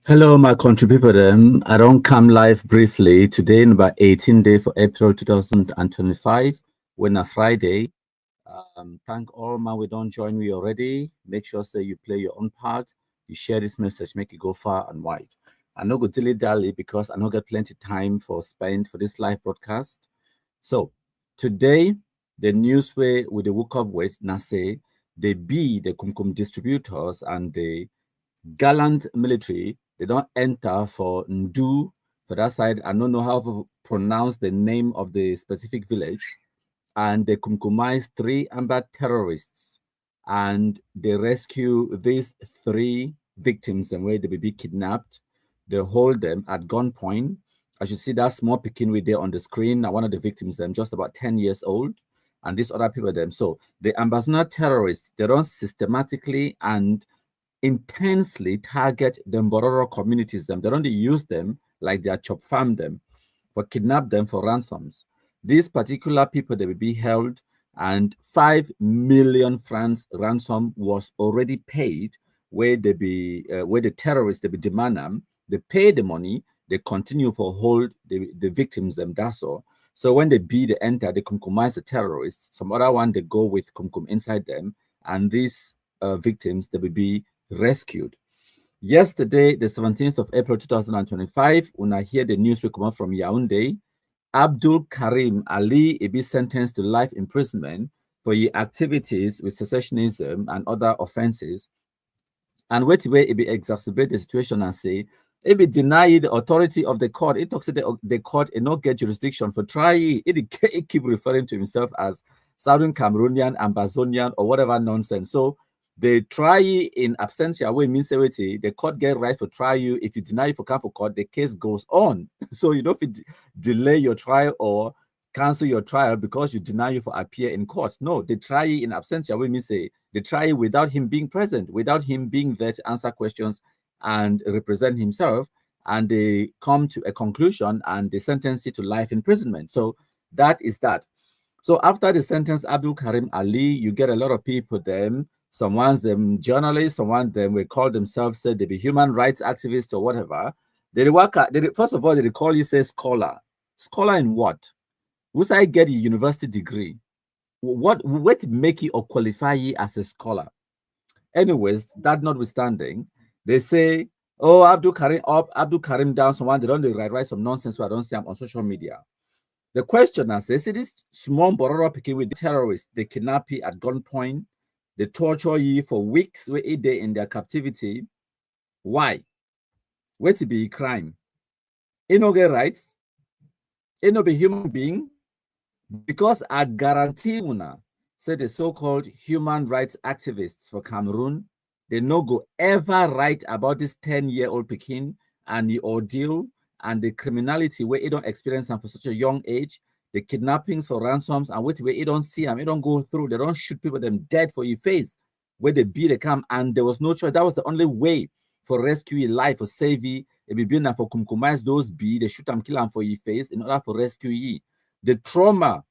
Hello, my country people. I don't come live briefly today, in about 18 day for April 2025, when a Friday. Thank all man we don't join me already. Make sure say you play your own part. You share this message, make it go far and wide. I no go dilly dally because I no get plenty time for spend for this live broadcast. So today, the news we they woke up with na say they be the Kumkum distributors and the gallant military. They don't enter for Ndu for that side. I don't know how to pronounce the name of the specific village. And they compromise three Amba terrorists. And they rescue these three victims and where they will be kidnapped. They hold them at gunpoint. As you see that small Pekin with there on the screen, now one of the victims, them just about 10 years old. And these other people, them. So the ambassador terrorists, they don't systematically and intensely target the Mbororo communities. They don't use them like they are chop farm them, but kidnap them for ransoms. These particular people they will be held, and 5 million francs ransom was already paid. Where they be where the terrorists they be demand them, they pay the money, they continue for hold the victims them. That's all. So when they enter, they compromise the terrorists. Some other one they go with kumkum inside them, and these victims they will be rescued. Yesterday, the 17th of April 2025, when I hear the news we come out from Yaoundé, Abdul Karim Ali is be sentenced to life imprisonment for his activities with secessionism and other offenses. And wait way it be exacerbate the situation and say, it be deny the authority of the court. It talks to the court and not get jurisdiction for try it keep referring to himself as Southern Cameroonian, Ambazonian, or whatever nonsense. So they try in absentia way means the court get right for try you. If you deny for come for court, the case goes on. So you don't delay your trial or cancel your trial because you deny you for appear in court. No, they try in absentia way means they try without him being present, without him being there to answer questions and represent himself, and they come to a conclusion and they sentence you to life imprisonment. So that is that. So after the sentence, Abdul Karim Ali, you get a lot of people them. Some ones them journalists, some ones them will call themselves say they be human rights activists or whatever. They work at first of all they call you say scholar. Scholar in what? Who's I get a university degree? What make you or qualify you as a scholar? Anyways, that notwithstanding, they say, oh, Abdul Karim down someone, they don't write some nonsense where I don't see them on social media. The question is, they see this small Mbororo picking with the terrorists, they kidnap you at gunpoint, they torture you for weeks, where 8 days in their captivity. Why? Where to be crime? It no get rights, it no be human being, because I guarantee una, say the so-called human rights activists for Cameroon, they no go ever write about this 10-year-old Pekin and the ordeal and the criminality where they don't experience them for such a young age, the kidnappings for ransoms, and where they don't see them, they don't go through, they don't shoot people them dead for your face, where they beat the camp, and there was no choice. That was the only way for rescue your life, for save you. It be been for compromise those be, they shoot them, kill them for your face in order for rescue you. The trauma,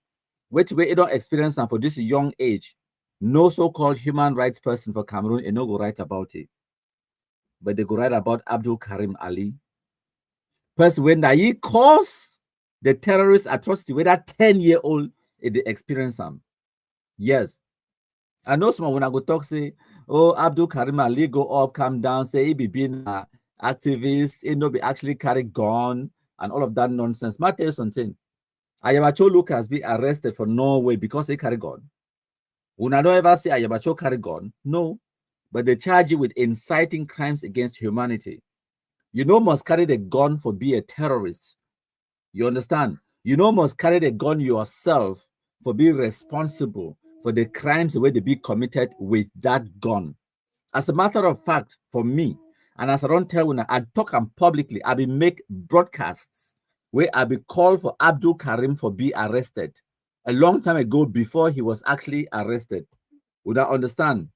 which we don't experience them for this young age, no so-called human rights person for Cameroon and no go write about it. But they go write about Abdul Karim Ali. Person when he caused the terrorist atrocity with that 10-year-old they experience them. Yes. I know someone when I go talk say, oh, Abdul Karim Ali go up, come down, say he be being an activist, he no be actually carry gun and all of that nonsense. Might tell you something. Ayabacho Lucas be arrested for Norway because he carry gun. When I don't ever say Ayabacho carry gun, no, but they charge you with inciting crimes against humanity. You know must carry the gun for be a terrorist. You understand? You know must carry the gun yourself for being responsible for the crimes where they be committed with that gun. As a matter of fact, for me, and as I don't tell when I talk and publicly, I be make broadcasts where I be called for Abdul Karim for be arrested a long time ago before he was actually arrested. Would I understand?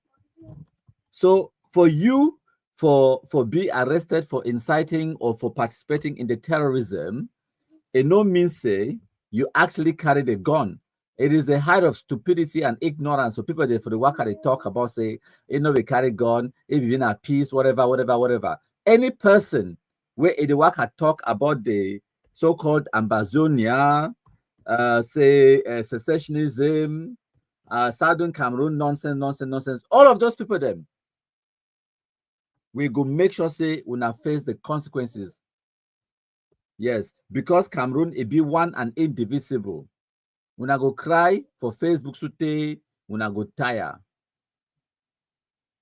So for you for be arrested for inciting or for participating in the terrorism, it no means say you actually carried a gun. It is the height of stupidity and ignorance. So people for the work they talk about say, it no be carry gun, if you in a peace, whatever. any person where the work had talk about the so-called Ambazonia, secessionism, Southern Cameroon nonsense, all of those people them, we go make sure say we not face the consequences. Yes, because Cameroon it be one and indivisible. We not go cry for Facebook sute, we not go tire.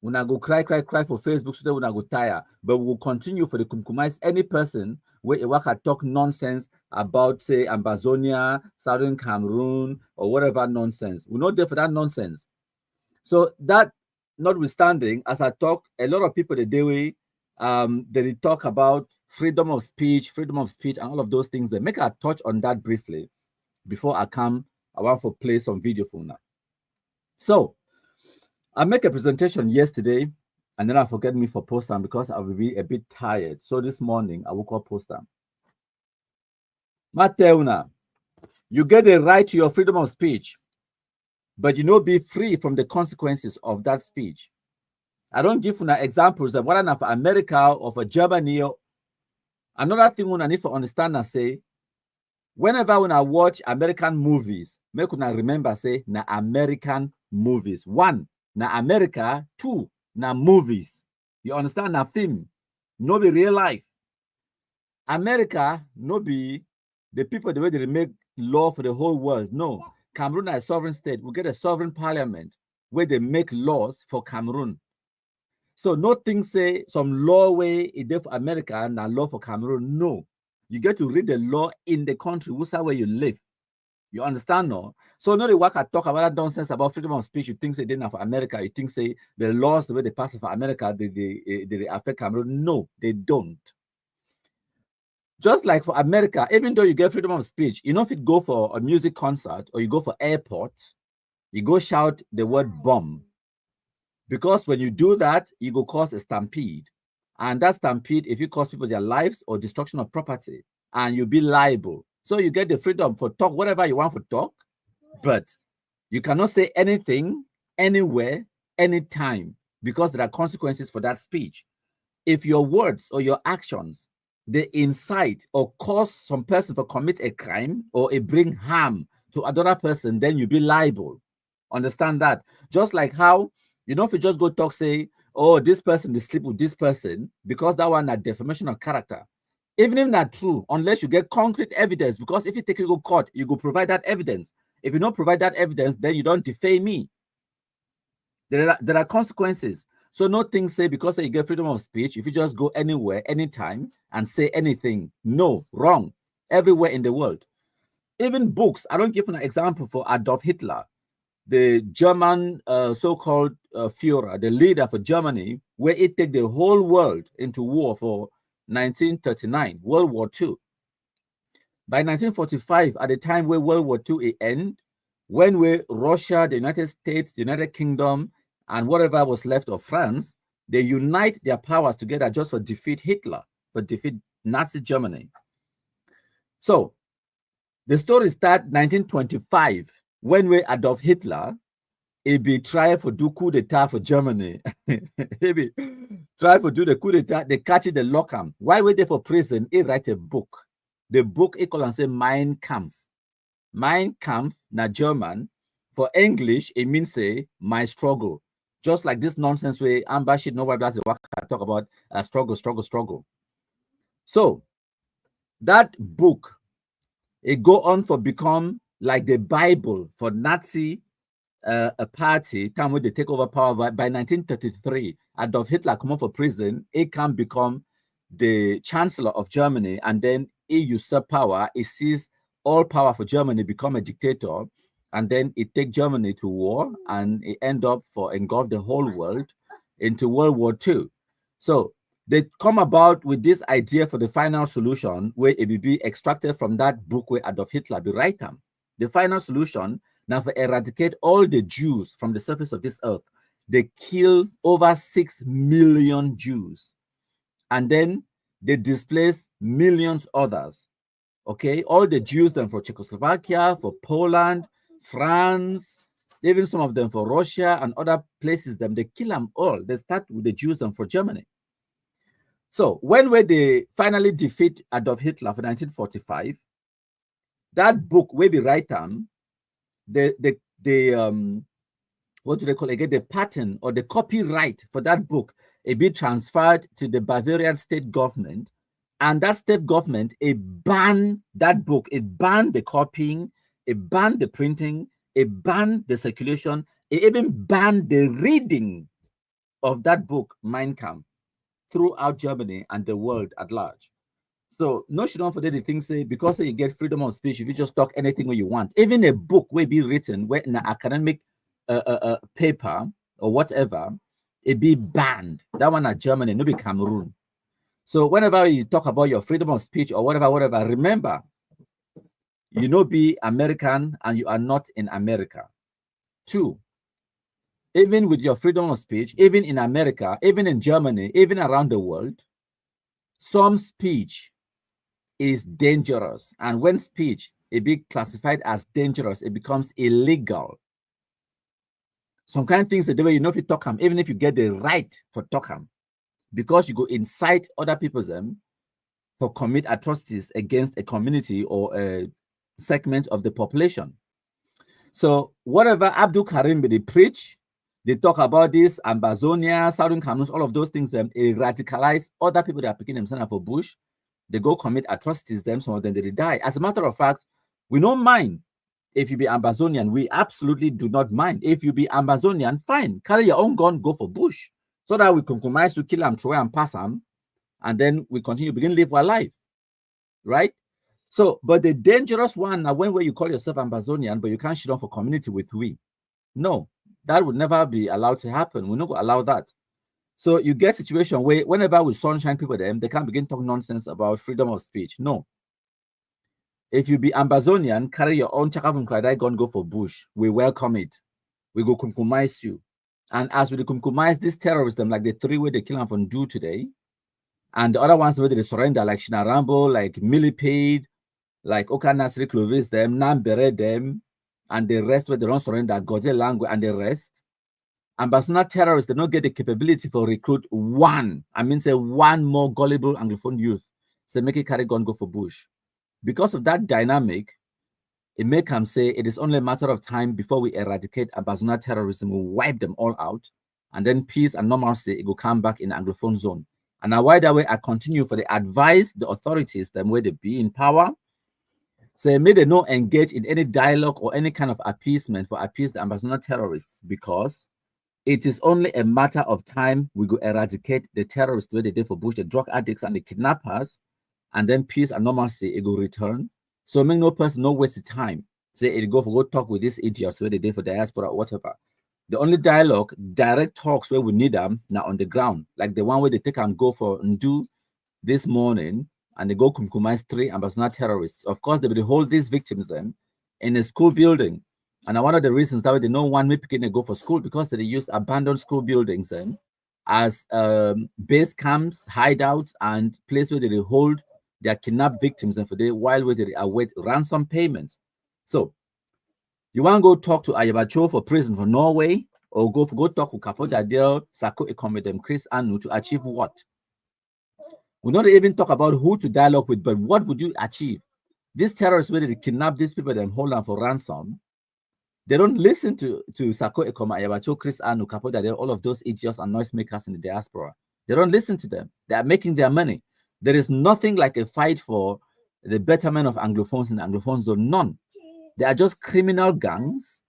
We not go cry for Facebook sute, we not go tire. But we will continue for the compromise any person where a worker talk nonsense about say Ambazonia, Southern Cameroon, or whatever nonsense. We're not there for that nonsense. So that notwithstanding, as I talk, a lot of people the day they talk about freedom of speech, and all of those things. They make a touch on that briefly before I come. I want to play some video for now. So I make a presentation yesterday, and then I forget me for post time because I will be a bit tired. So this morning I will call post time. Mateuna, you get the right to your freedom of speech, but you know be free from the consequences of that speech. I don't give you examples of what for America or for Germany. Another thing I need to understand and say, whenever when I watch American movies, make una remember say na American movies. One, na America. Two, na movies. You understand? Na film. No be real life. America, no be the people the way they make law for the whole world. No. Cameroon is a sovereign state. We get a sovereign parliament where they make laws for Cameroon. So nothing say some law way it there for America and a law for Cameroon. No. You get to read the law in the country, where you live. You understand, no? So no the work I talk about that nonsense about freedom of speech. You think say didn't for America, you think say the laws the way they pass for America, they affect Cameroon. No, they don't. Just like for America, even though you get freedom of speech, you know if you go for a music concert or you go for airport, you go shout the word bomb. Because when you do that, you go cause a stampede. And that stampede, if you cause people their lives or destruction of property, and you'll be liable. So you get the freedom for talk whatever you want to talk, but you cannot say anything, anywhere, anytime, because there are consequences for that speech. If your words or your actions, they incite or cause some person to commit a crime or it bring harm to another person, then you'll be liable. Understand that? Just like how, you know, if you just go talk, say, oh, this person, they sleep with this person, because that one is defamation of character. Even if not true, unless you get concrete evidence, because if you take it to court, you go provide that evidence. If you don't provide that evidence, then you don't defame me. There are consequences. So no things say because you get freedom of speech, if you just go anywhere, anytime, and say anything. No, wrong. Everywhere in the world. Even books. I don't give an example for Adolf Hitler, the German so-called Führer, the leader for Germany, where it took the whole world into war for 1939, World War II. By 1945, at the time where World War II ended, when Russia, the United States, the United Kingdom, and whatever was left of France, they unite their powers together just for defeat Hitler, for defeat Nazi Germany. So the story starts 1925, when Adolf Hitler, he be try for do coup d'etat for Germany. He be try for do the coup d'etat, they catch it, they lock him. While we're there for prison, he write a book. The book he call and say Mein Kampf. Mein Kampf, na German. For English, it means say my struggle. Just like this nonsense way, Amba shit, nobody does what I talk about struggle. So that book, it go on for become like the Bible for Nazi a party, time when they take over power. By 1933, Adolf Hitler come out for prison, it can become the chancellor of Germany, and then he usurp power, he seized all power for Germany, become a dictator, and then it take Germany to war, and it end up for engulf the whole world into World War II. So they come about with this idea for the final solution, where it will be extracted from that book where Adolf Hitler be write them. The final solution now for eradicate all the Jews from the surface of this earth. They kill over 6 million Jews. And then they displace millions others. Okay, all the Jews then for Czechoslovakia, for Poland, France, even some of them for Russia and other places, them they kill them all. They start with the Jews then for Germany. So when they finally defeat Adolf Hitler for 1945, that book where we write them, the what do they call it again? The pattern or the copyright for that book, it be transferred to the Bavarian state government, and that state government, it banned that book, it banned the copying, it banned the printing, it banned the circulation, it even banned the reading of that book, Mein Kampf, throughout Germany and the world at large. So no should not forget the thing say because you get freedom of speech, if you just talk anything when you want, even a book will be written where in an academic paper or whatever, it be banned. That one at Germany, no be Cameroon. So whenever you talk about your freedom of speech or whatever, remember, you know, be American and you are not in America. 2, even with your freedom of speech, even in America, even in Germany, even around the world, some speech is dangerous. And when speech it be classified as dangerous, it becomes illegal. Some kind of things the way you know if you talk them, even if you get the right for talk them, because you go incite other people them for commit atrocities against a community or a segment of the population. So whatever Abdul Karim they preach, they talk about this, Ambazonia, Southern Cameroon, all of those things, them radicalize other people that are picking themselves up for bush. They go commit atrocities, them, some of them they die. As a matter of fact, we don't mind if you be Ambazonian. We absolutely do not mind. If you be Ambazonian, fine, carry your own gun, go for bush, so that we compromise to kill them, throw and pass them, and then we continue begin live our life, right? So, but the dangerous one now, when where you call yourself Ambazonian, but you can't shit on for community with we, no, that would never be allowed to happen. We're not going to allow that. So you get a situation where whenever we sunshine people them, they can't begin talk nonsense about freedom of speech. No. If you be Ambazonian, carry your own chakavum kradai gun, go for bush. We welcome it. We go compromise you. And as we compromise these terrorists, them like the 3 where they kill them from do today, and the other ones where they surrender, like Shinarambo, like Millipede, like Okanasri Clovis, them, Nambere, them, and the rest where they don't surrender, Godze language, and the rest. Ambassador terrorists, they don't get the capability for recruit one, I mean, say one more gullible Anglophone youth, say make it carry gun go for bush. Because of that dynamic, it may come say it is only a matter of time before we eradicate Ambassador terrorism, we wipe them all out, and then peace and normalcy, it will come back in the Anglophone zone. And now why that way I continue for the advice, the authorities, them where they be in power, say may they not engage in any dialogue or any kind of appeasement for appease the Ambassador terrorists, because it is only a matter of time we go eradicate the terrorists where they did for Bush, the drug addicts and the kidnappers, and then peace and normalcy, it will return. So make no person no waste of time. Say it go talk with these idiots where they did for diaspora or whatever. The only dialogue, direct talks where we need them now on the ground, like the one where they take and go for and do this morning, and they go compromise 3 Ambassador terrorists. Of course, they will hold these victims then in a school building. And one of the reasons that they don't want me picking to go for school, because they use abandoned school buildings then as base camps, hideouts, and place where they hold their kidnapped victims and for the while where they await ransom payments. So you want to go talk to Ayabacho for prison for Norway, or go talk with Kapodadel, Sako Ekomedem, Chris Anu to achieve what? We don't even talk about who to dialogue with, but what would you achieve? These terrorists where they kidnap these people and hold them for ransom. They don't listen to Sako Ekoma, Ayabacho, Chris Anu, Kapodadel, all of those idiots and noisemakers in the diaspora. They don't listen to them. They are making their money. There is nothing like a fight for the betterment of Anglophones in the Anglophone zone. None. They are just criminal gangs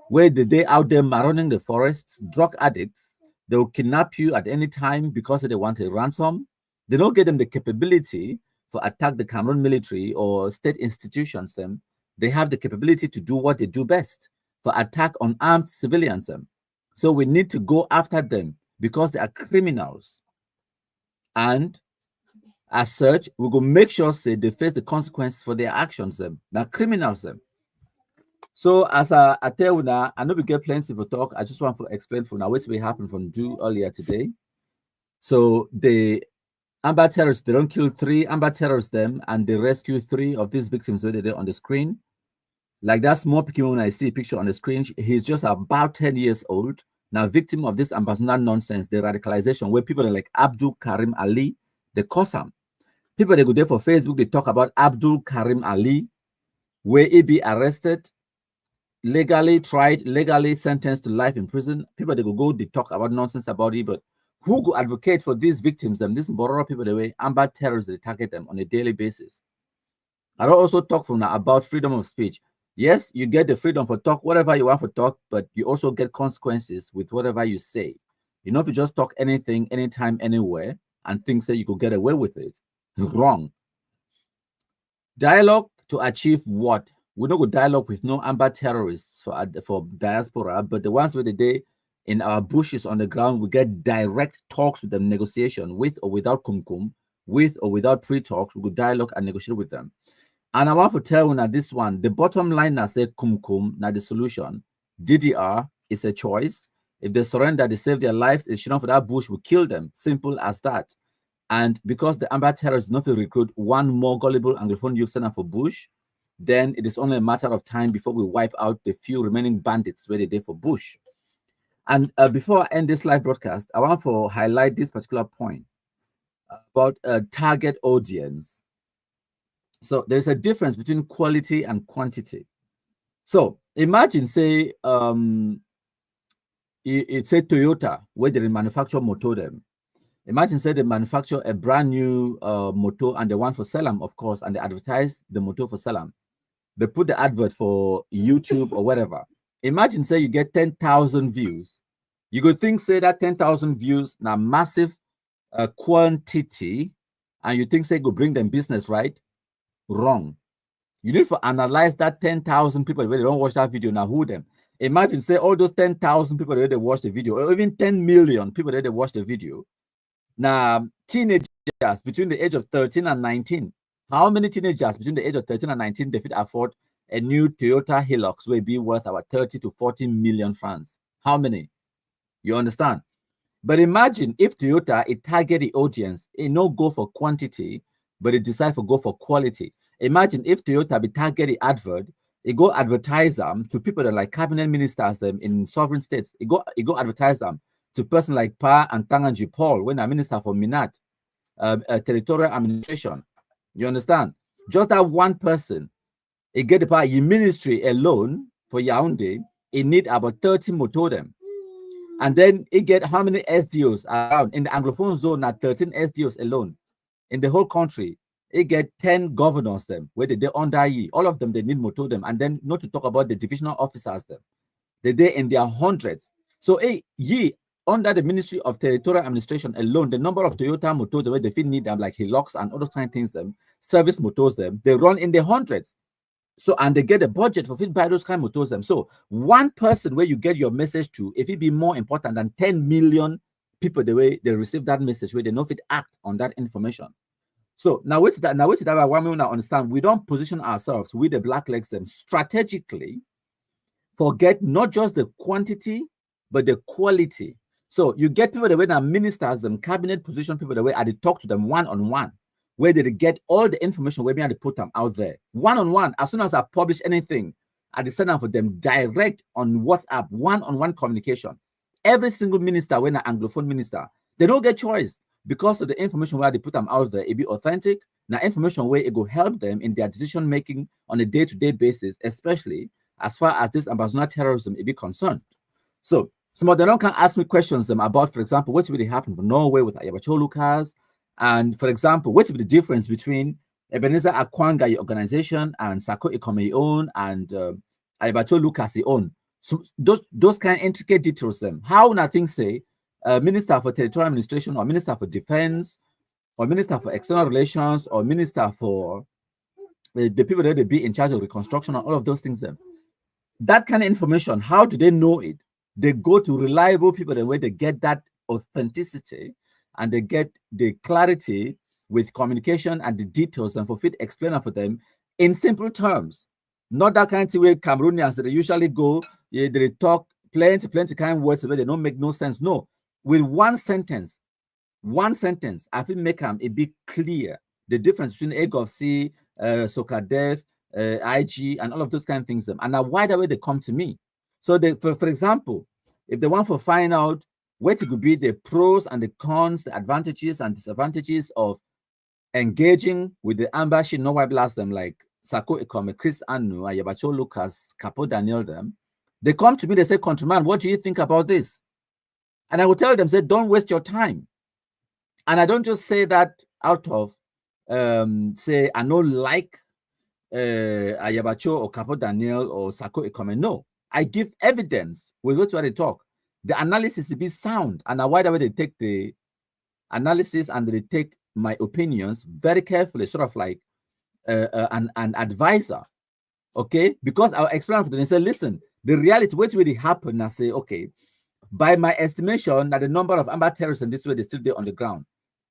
where they out there marauting the forests, drug addicts. They will kidnap you at any time because they want a ransom. They don't give them the capability for attack the Cameroon military or state institutions. Them. They have the capability to do what they do best, for attack on armed civilians. Them. So we need to go after them because they are criminals. And as such, we will make sure say they face the consequences for their actions. Them. They're criminals. Them. So as I tell you now, I know we get plenty of talk. I just want to explain for now what's will happen from do earlier today. So the Amba terrorists, they don't kill 3 Amba terrorists them, and they rescue 3 of these victims that they're on the screen. Like that small picking when I see a picture on the screen, he's just about 10 years old. Now, victim of this ambassador nonsense, the radicalization, where people are like Abdul, Karim, Ali, They cause them. People they go there for Facebook, they talk about Abdul Karim Ali, where he be arrested, legally tried, legally sentenced to life in prison. People they go, they talk about nonsense about it, but who go advocate for these victims, them, these Mbororo people, the way Amba terrorists, they target them on a daily basis. I don't also talk from now about freedom of speech. Yes, you get the freedom for talk, whatever you want for talk, but you also get consequences with whatever you say. You know, if you just talk anything, anytime, anywhere, and think that you could get away with it, wrong. Dialogue to achieve what? We don't go dialogue with no Amba terrorists for diaspora, but the ones with the day in our bushes on the ground, we get direct talks with them, negotiation with or without kumkum, with or without pre-talks, we go dialogue and negotiate with them. And I want to tell you now this one, the bottom line now say kumkum, now the solution. DDR is a choice. If they surrender, they save their lives, it's enough for that bush will kill them. Simple as that. And because the Amba terrorists not to recruit one more gullible Anglophone youth center for Bush, then it is only a matter of time before we wipe out the few remaining bandits where they did for Bush. And before I end this live broadcast, I want to highlight this particular point about target audience. So there's a difference between quality and quantity. So imagine, say, it's a Toyota where they manufacture motor them. Imagine, say, they manufacture a brand new motor and they want for Salam, of course, and they advertise the motor for Salam. They put the advert for YouTube or whatever. Imagine, say, you get 10,000 views. You could think, say, that 10,000 views now massive quantity, and you think, say, go bring them business, right? Wrong. You need to analyze that 10,000 people where they don't watch that video. Now, who them? Imagine, say, all those 10,000 people that they watch the video, or even 10 million people that they watch the video. Now, teenagers between the age of 13 and 19. How many teenagers between the age of 13 and 19 they could afford a new Toyota Hilux will be worth about 30 to 40 million francs? How many? You understand? But imagine if Toyota it target the audience, it no go for quantity, but it decide to go for quality. Imagine if Toyota be target the advert, it go advertise them to people that are like cabinet ministers in sovereign states. It go advertise them to person like Pa and Tanganji Paul, when a minister for Minat, territorial administration. You understand? Just that one person, it get the power. Your ministry alone for Yaoundé, it need about 30 motodem. And then it get how many SDOs around in the Anglophone zone? Now 13 SDOs alone in the whole country. It get 10 governors them where they under ye. All of them they need motodem, and then not to talk about the divisional officers them. They in their hundreds. So ye under the Ministry of Territorial Administration alone, the number of Toyota motors where they feel need them like Hilux and other kind of things them, service motors them, they run in the hundreds. So, and they get a budget for fit buy those kind of motors them. So one person where you get your message to, if it be more important than 10 million people the way they receive that message, where they know fit act on that information. So now wait that one we now understand we don't position ourselves with the black legs them strategically, forget not just the quantity, but the quality. So you get people the way that ministers and cabinet position people the way they talk to them one-on-one, where they get all the information where they put them out there. One-on-one, as soon as I publish anything, I send them for them direct on WhatsApp, one-on-one communication. Every single minister, when an Anglophone minister, they don't get choice because of the information where they put them out there. It be authentic. Now information where it will help them in their decision making on a day-to-day basis, especially as far as this ambassador terrorism it be concerned. So some of them can ask me questions about, for example, what really happened in Norway with Ayabacho Lucas, and for example, what is the difference between Ebenezer Akwanga organization and Sako Ikome own and Ayabacho Lucas own. So those kind of intricate details them. How nothing say Minister for Territorial Administration or Minister for Defense or Minister for External Relations or Minister for the people that they be in charge of reconstruction and all of those things them. That kind of information, how do they know it? They go to reliable people the way they get that authenticity and they get the clarity with communication and the details and for fit explainer for them in simple terms. Not that kind of way Cameroonians they usually go, they talk plenty kind of words where they don't make no sense. No, with one sentence, I think make them a bit clear the difference between egg of C, Socadef, IG, and all of those kind of things. And now why the way they come to me. So they, for example, if they want to find out what it could be the pros and the cons, the advantages and disadvantages of engaging with the Amba, she know why blast them like Sako Ekome, Chris Anu, Ayabacho Lucas, Capo Daniel them. They come to me, they say, countryman, what do you think about this? And I will tell them, say, don't waste your time. And I don't just say that out of say I don't like Ayabacho or Capo Daniel or Sako Ekome. No, I give evidence with what they talk. The analysis will be sound, and a wider way they take the analysis and they take my opinions very carefully, sort of like an advisor. Okay, because I'll explain to them and say, listen, the reality, what really happened, I say, okay, by my estimation, that the number of Amba terrorists in this way, they still there on the ground.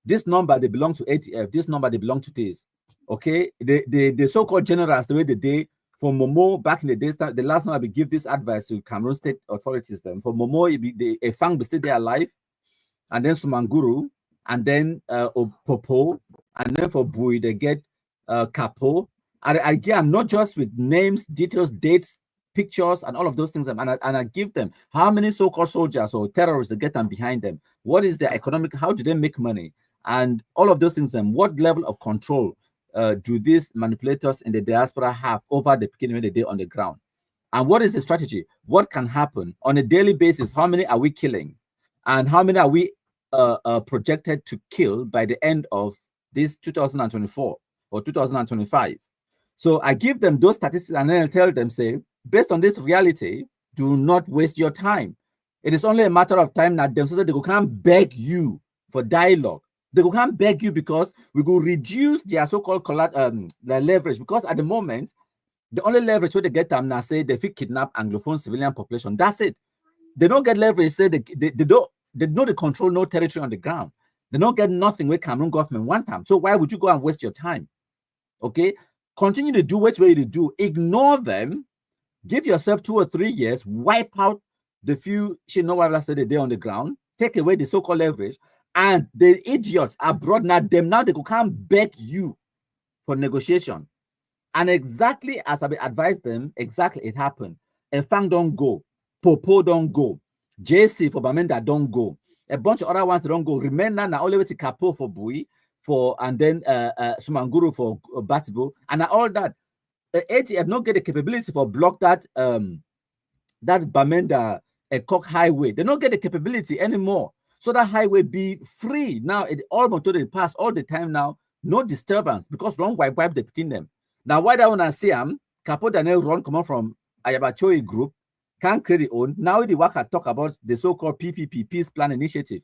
This number, they belong to ATF. This number, they belong to this. Okay, the so-called generals, the way they did for Momo back in the days, the last time I give this advice to Cameroon state authorities, then for Momo, a Fang be still there alive, and then Sumanguru, and then Popo, and then for Bui, they get Capo. And again, not just with names, details, dates, pictures, and all of those things, and I give them how many so-called soldiers or terrorists they get them behind them, what is their economic, how do they make money, and all of those things, then what level of control do these manipulators in the diaspora have over the beginning of the day on the ground, and what is the strategy, what can happen on a daily basis, how many are we killing, and how many are we projected to kill by the end of this 2024 or 2025. So I give them those statistics and then I tell them, say, based on this reality, do not waste your time. It is only a matter of time that them so that they can't beg you for dialogue. They can't beg you because we will reduce their so-called their leverage, because at the moment, the only leverage where they get them now say they fit kidnap Anglophone civilian population. That's it. They don't get leverage, say they know they control no territory on the ground. They don't get nothing with Cameroon government one time. So why would you go and waste your time? Okay, continue to do what you do. Ignore them. Give yourself 2 or 3 years. Wipe out the few last day on the ground. Take away the so-called leverage, and the idiots abroad now they can't beg you for negotiation. And exactly as I advised them, exactly it happened. Efang don't go. Popo don't go. JC for Bamenda don't go. A bunch of other ones don't go. Remember now only way to Capo for Bui. And then Sumanguru for Batibo, and all that. ATF not get the capability for block that that Bamenda Cock highway. They don't get the capability anymore. So that highway be free now. It almost to the pass all the time now. No disturbance because wrong wipe they picking them. Now why that one I see Capo Daniel run come on from Ayabachoi group can't create the own. Now the worker talk about the so-called PPP Peace Plan Initiative.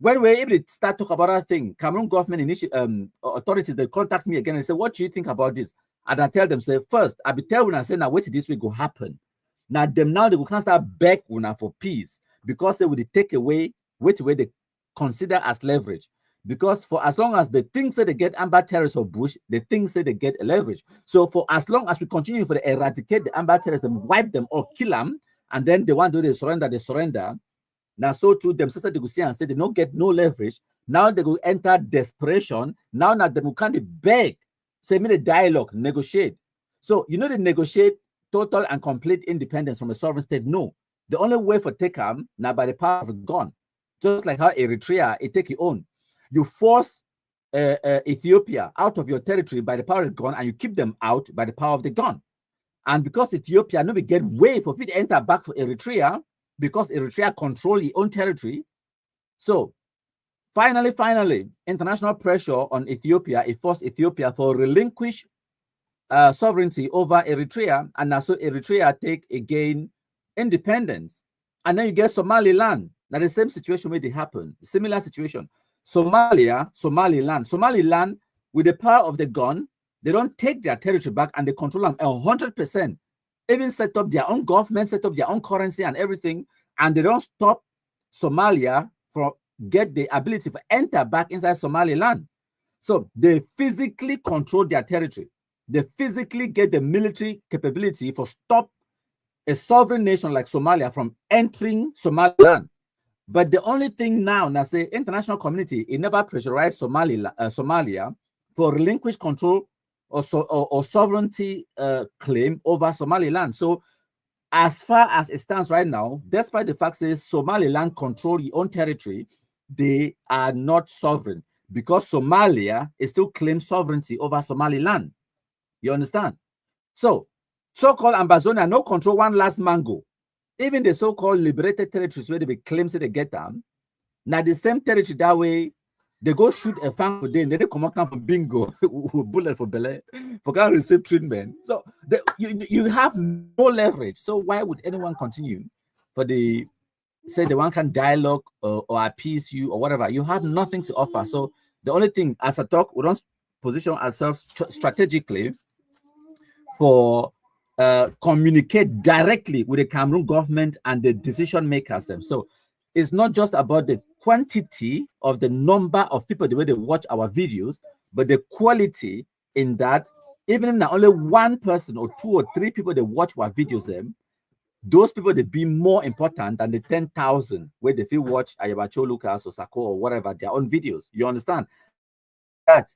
When we're able to start talk about that thing, Cameroon government authorities, they contact me again and say, what do you think about this? And I tell them, say, first, I be tell when I say, now wait till this week go happen. Now they can't start beg for peace because they will take away, which way they consider as leverage. Because for as long as the things say they get Amba terrorists or Bush, the things say they get a leverage. So for as long as we continue for the eradicate the Amba terrorists, them wipe them or kill them, and then they want to do they surrender. Now, so too, themselves they go see and say they don't get no leverage. Now they go enter desperation. Now they can't beg, say, me the dialogue, negotiate. So, they negotiate total and complete independence from a sovereign state. No. The only way for take them now by the power of a gun. Just like how Eritrea, it take your own. You force Ethiopia out of your territory by the power of the gun, and you keep them out by the power of the gun. And because Ethiopia never get way for it to enter back for Eritrea, because Eritrea control its own territory. So finally, international pressure on Ethiopia, it forced Ethiopia for relinquish sovereignty over Eritrea, and now so Eritrea take again independence. And then you get Somaliland. Now the same situation where they happen, similar situation. Somaliland, with the power of the gun, they don't take their territory back and they control them 100%. Even set up their own government, set up their own currency and everything, and they don't stop Somalia from get the ability to enter back inside Somaliland. So they physically control their territory. They physically get the military capability for stop a sovereign nation like Somalia from entering Somaliland. But the only thing now say international community, it never pressurized Somalia for relinquish control or sovereignty claim over Somaliland. So as far as it stands right now, despite the fact that Somaliland control its own territory, they are not sovereign. because Somalia is still claims sovereignty over Somaliland. You understand? So, so-called Ambazonia no control one last mango. Even the so-called liberated territories where they claims they get them, now the same territory that way, they go shoot a fan for them, they come out from bingo, bullet for belly, for can receive treatment. So you have no leverage. So why would anyone continue for the say the one can dialogue or appease you or whatever? You have nothing to offer. So the only thing, as I talk, we don't position ourselves strategically for communicate directly with the Cameroon government and the decision makers them. So it's not just about the quantity of the number of people the way they watch our videos, but the quality in that even if not only one person or two or three people they watch our videos them, those people they be more important than the 10,000 where they feel watch Ayabacho Lucas or Sako or whatever their own videos. You understand? That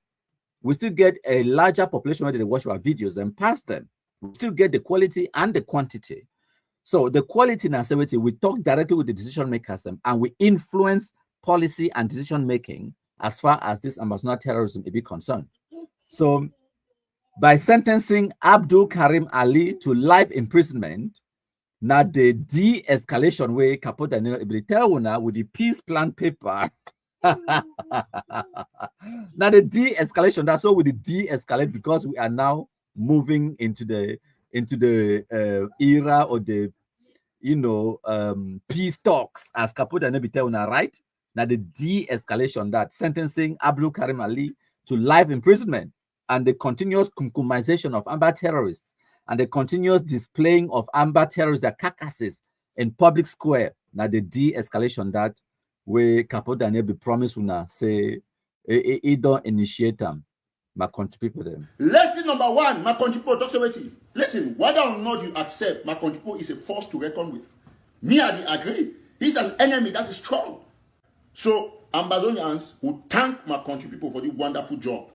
we still get a larger population where they watch our videos and pass them. We still get the quality and the quantity. So the quality and stability, we talk directly with the decision makers and we influence policy and decision making as far as this Amazon terrorism is concerned. So by sentencing Abdul Karim Ali to life imprisonment, now the de-escalation way Capote and tell with the peace plan paper. Now the de-escalation, that's all with the de-escalate because we are now moving into the era or the peace talks as Capote and Nebitewuna, right? Now the de-escalation, that sentencing Abdul Karim Ali to life imprisonment and the continuous kumkumization of Amba terrorists and the continuous displaying of Amba terrorists, their carcasses in public square. Now the de-escalation that where Capote and Nebi promise una say it don't initiate them. My country people them. Lesson number one, my country people talks about it. Listen, whether or not you accept my country people is a force to reckon with. Me, I agree. He's an enemy that is strong. So Ambazonians will thank my country people for the wonderful job